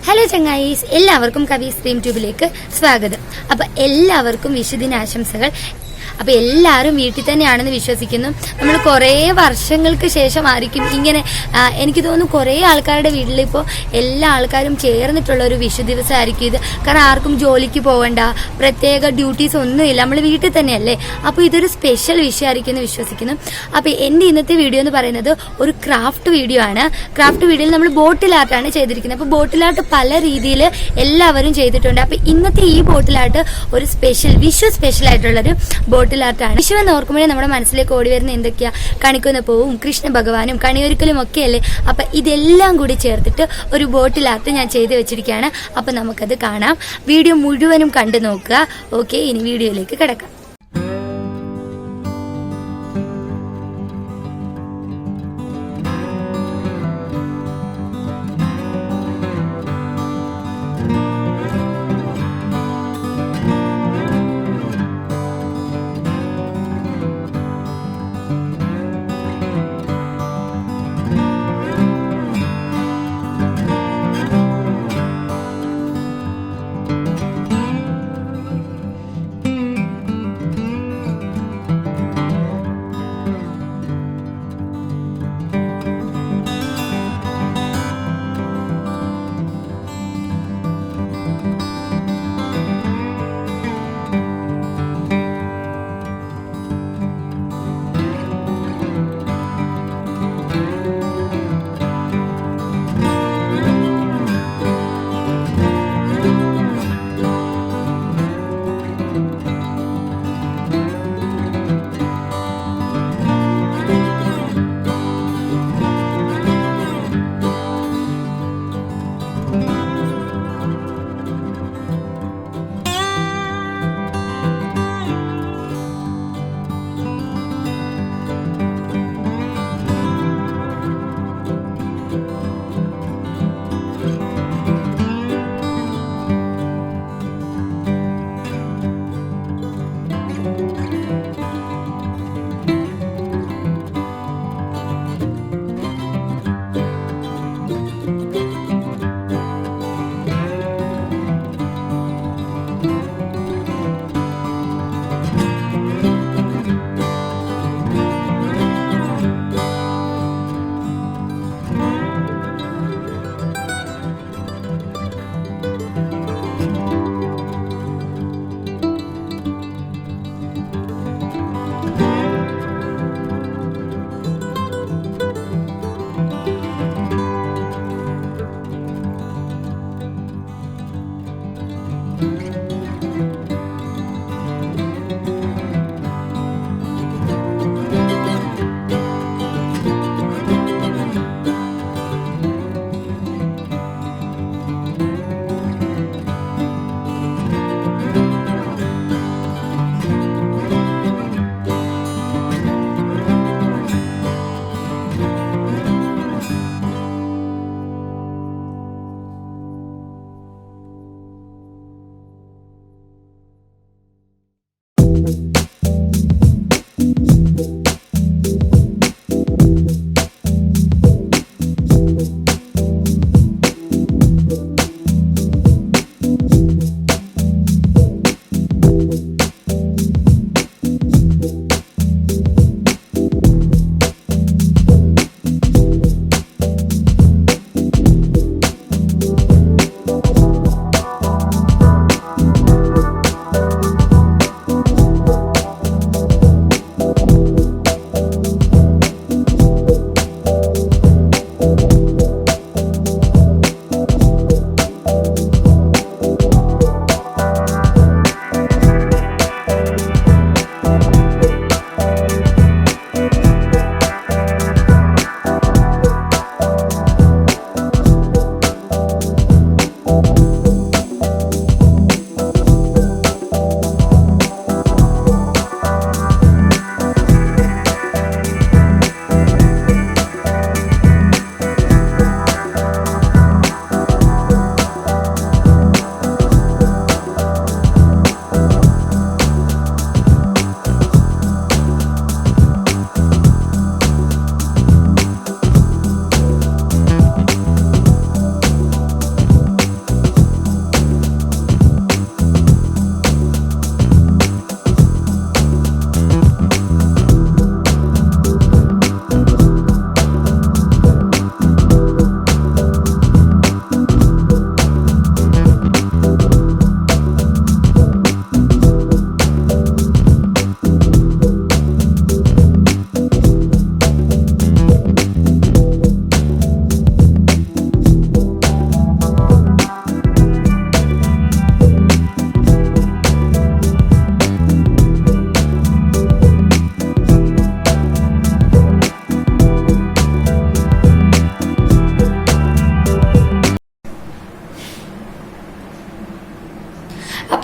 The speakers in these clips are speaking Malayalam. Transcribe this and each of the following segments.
ഹലോ ചങ്ങായീസ്, എല്ലാവർക്കും കവി സ്ട്രീം ട്യൂബിലേക്ക് സ്വാഗതം. അപ്പൊ എല്ലാവർക്കും വിഷുദിനാശംസകൾ. അപ്പൊ എല്ലാവരും വീട്ടിൽ തന്നെയാണെന്ന് വിശ്വസിക്കുന്നു. നമ്മൾ കുറേ വർഷങ്ങൾക്ക് ശേഷമായിരിക്കും ഇങ്ങനെ, എനിക്ക് തോന്നുന്നു കുറേ ആൾക്കാരുടെ വീട്ടിൽ ഇപ്പോൾ എല്ലാ ആൾക്കാരും ചേർന്നിട്ടുള്ള ഒരു വിഷു ദിവസമായിരിക്കും ഇത്. കാരണം ആർക്കും ജോലിക്ക് പോകണ്ട, പ്രത്യേക ഡ്യൂട്ടീസ് ഒന്നുമില്ല, നമ്മൾ വീട്ടിൽ തന്നെയല്ലേ. അപ്പോൾ ഇതൊരു സ്പെഷ്യൽ വിഷയമായിരിക്കും എന്ന് വിശ്വസിക്കുന്നു. അപ്പോൾ എൻ്റെ ഇന്നത്തെ വീഡിയോ എന്ന് പറയുന്നത് ഒരു ക്രാഫ്റ്റ് വീഡിയോ ആണ്. ക്രാഫ്റ്റ് വീഡിയോയിൽ നമ്മൾ ബോട്ടിൽ ആർട്ടാണ് ചെയ്തിരിക്കുന്നത്. അപ്പോൾ ബോട്ടിൽ ആർട്ട് പല രീതിയിൽ എല്ലാവരും ചെയ്തിട്ടുണ്ട്. അപ്പോൾ ഇന്നത്തെ ഈ ബോട്ടിൽ ആർട്ട് ഒരു വിഷു സ്പെഷ്യൽ ആയിട്ടുള്ളൊരു ബോട്ടിൽ ആർട്ടാണ്. വിഷു എന്ന് ഓർക്കുമ്പോഴേ നമ്മുടെ മനസ്സിലേക്ക് ഓടി വരുന്ന എന്തൊക്കെയാ, കണിക്കൊന്ന പൂവും കൃഷ്ണ ഭഗവാനും കണിയൊരുക്കലും ഒക്കെ അല്ലേ. അപ്പൊ ഇതെല്ലാം കൂടി ചേർത്തിട്ട് ഒരു ബോട്ടിൽ ആർട്ട് ഞാൻ ചെയ്ത് വെച്ചിരിക്കുകയാണ്. അപ്പൊ നമുക്കത് കാണാം. വീഡിയോ മുഴുവനും കണ്ടു നോക്കുക. ഓക്കെ, ഇനി വീഡിയോയിലേക്ക് കിടക്കാം.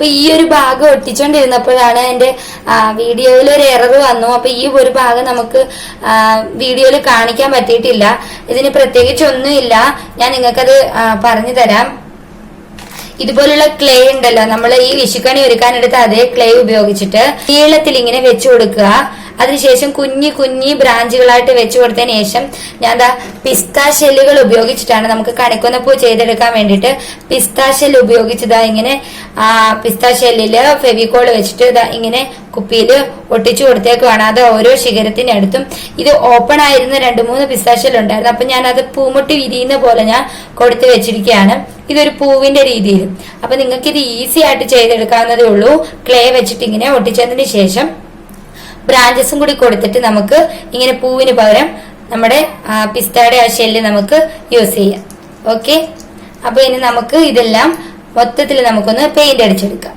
അപ്പൊ ഈ ഒരു ഭാഗം ഒട്ടിച്ചോണ്ടിരുന്നപ്പോഴാണ് എന്റെ വീഡിയോയിൽ ഒരു എറർ വന്നു. അപ്പൊ ഈ ഒരു ഭാഗം നമുക്ക് വീഡിയോയിൽ കാണിക്കാൻ പറ്റിയിട്ടില്ല. ഇതിന് പ്രത്യേകിച്ച് ഒന്നുമില്ല, ഞാൻ നിങ്ങൾക്കത് പറഞ്ഞു തരാം. ഇതുപോലുള്ള ക്ലേ ഉണ്ടല്ലോ, നമ്മൾ ഈ വിഷുക്കണി ഒരുക്കാനെടുത്ത അതേ ക്ലേ ഉപയോഗിച്ചിട്ട് നീളത്തിൽ ഇങ്ങനെ വെച്ചു കൊടുക്കുക. അതിനുശേഷം കുഞ്ഞി ബ്രാഞ്ചുകളായിട്ട് വെച്ചു കൊടുത്തതിന് ശേഷം ഞാൻ പിസ്താ ഷെല്ലുകൾ ഉപയോഗിച്ചിട്ടാണ് നമുക്ക് കണിക്കൊന്നപ്പൂ ചെയ്തെടുക്കാൻ വേണ്ടിയിട്ട് പിസ്താ ഷെല്ല് ഉപയോഗിച്ചതാ ഇങ്ങനെ പിസ്താ ഷെല്ലില് ഫെവിക്കോൾ വെച്ചിട്ട് ഇങ്ങനെ കുപ്പിയിൽ ഒട്ടിച്ചു കൊടുത്തേക്കുവാണ്. അത് ഓരോ ശിഖരത്തിനടുത്തും ഇത് ഓപ്പൺ ആയിരുന്ന 2-3 പിസ്താ ഷെല്ല് ഉണ്ടായിരുന്നു. അപ്പൊ ഞാൻ അത് പൂമുട്ടി വിരിയുന്ന പോലെ ഞാൻ കൊടുത്തു വെച്ചിരിക്കുകയാണ്. ഇതൊരു പൂവിന്റെ രീതിയിൽ. അപ്പൊ നിങ്ങൾക്ക് ഇത് ഈസി ആയിട്ട് ചെയ്തെടുക്കാവുന്നതേ ഉള്ളൂ. ക്ലേ വെച്ചിട്ട് ഇങ്ങനെ ഒട്ടിച്ചതിന് ശേഷം ബ്രാഞ്ചസും കൂടി കൊടുത്തിട്ട് നമുക്ക് ഇങ്ങനെ പൂവിന് പകരം നമ്മുടെ പിസ്തയുടെ ആ ഷെല്ല് നമുക്ക് യൂസ് ചെയ്യാം. ഓക്കെ, അപ്പൊ ഇനി നമുക്ക് ഇതെല്ലാം മൊത്തത്തിൽ നമുക്കൊന്ന് പെയിന്റ് അടിച്ചെടുക്കാം.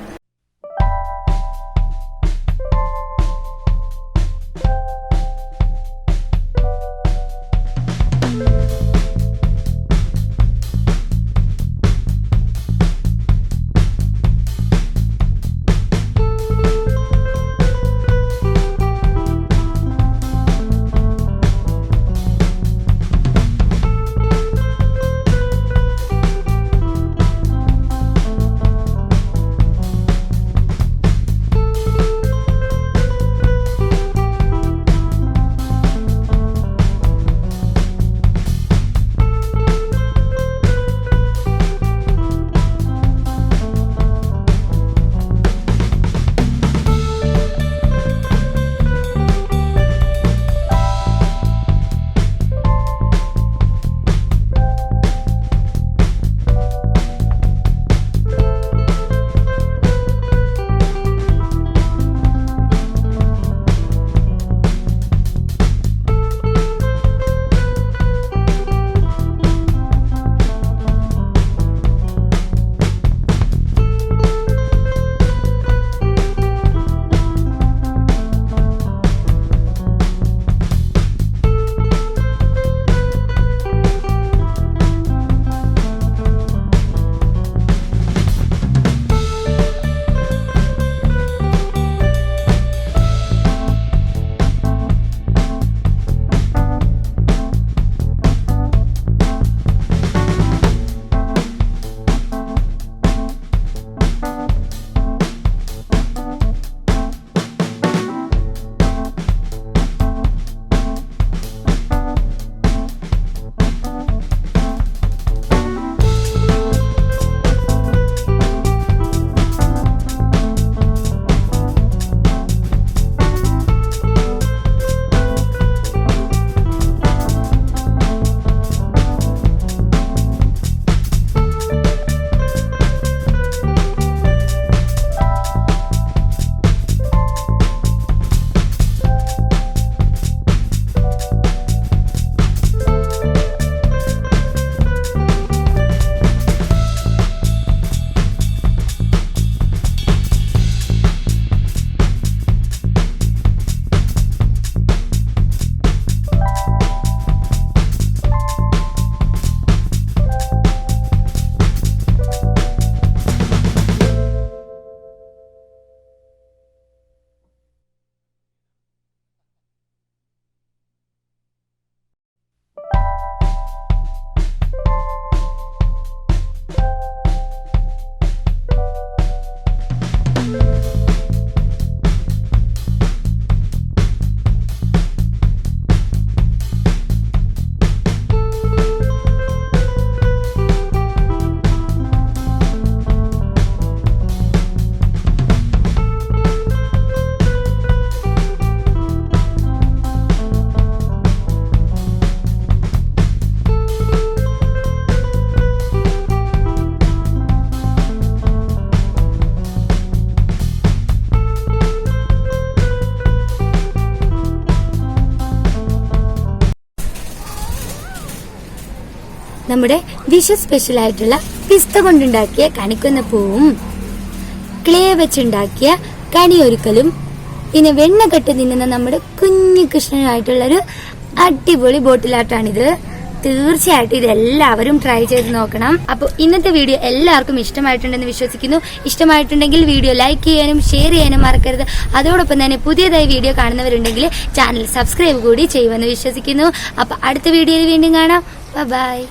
നമ്മുടെ വിഷു സ്പെഷ്യൽ ആയിട്ടുള്ള പിസ്ത കൊണ്ടുണ്ടാക്കിയ കണിക്കൊന്ന പൂവും ക്ലേ വെച്ചുണ്ടാക്കിയ കണിയൊരുക്കലും പിന്നെ വെണ്ണ കെട്ട് തിന്നുന്ന നമ്മുടെ കുഞ്ഞു കൃഷ്ണനായിട്ടുള്ളൊരു അടിപൊളി ബോട്ടിലാട്ടാണിത്. തീർച്ചയായിട്ടും ഇത് എല്ലാവരും ട്രൈ ചെയ്ത് നോക്കണം. അപ്പോൾ ഇന്നത്തെ വീഡിയോ എല്ലാവർക്കും ഇഷ്ടമായിട്ടുണ്ടെന്ന് വിശ്വസിക്കുന്നു. ഇഷ്ടമായിട്ടുണ്ടെങ്കിൽ വീഡിയോ ലൈക്ക് ചെയ്യാനും ഷെയർ ചെയ്യാനും മറക്കരുത്. അതോടൊപ്പം തന്നെ പുതിയതായി വീഡിയോ കാണുന്നവരുണ്ടെങ്കിൽ ചാനൽ സബ്സ്ക്രൈബ് കൂടി ചെയ്യുമെന്ന് വിശ്വസിക്കുന്നു. അപ്പോൾ അടുത്ത വീഡിയോയിൽ വീണ്ടും കാണാം. ബൈ.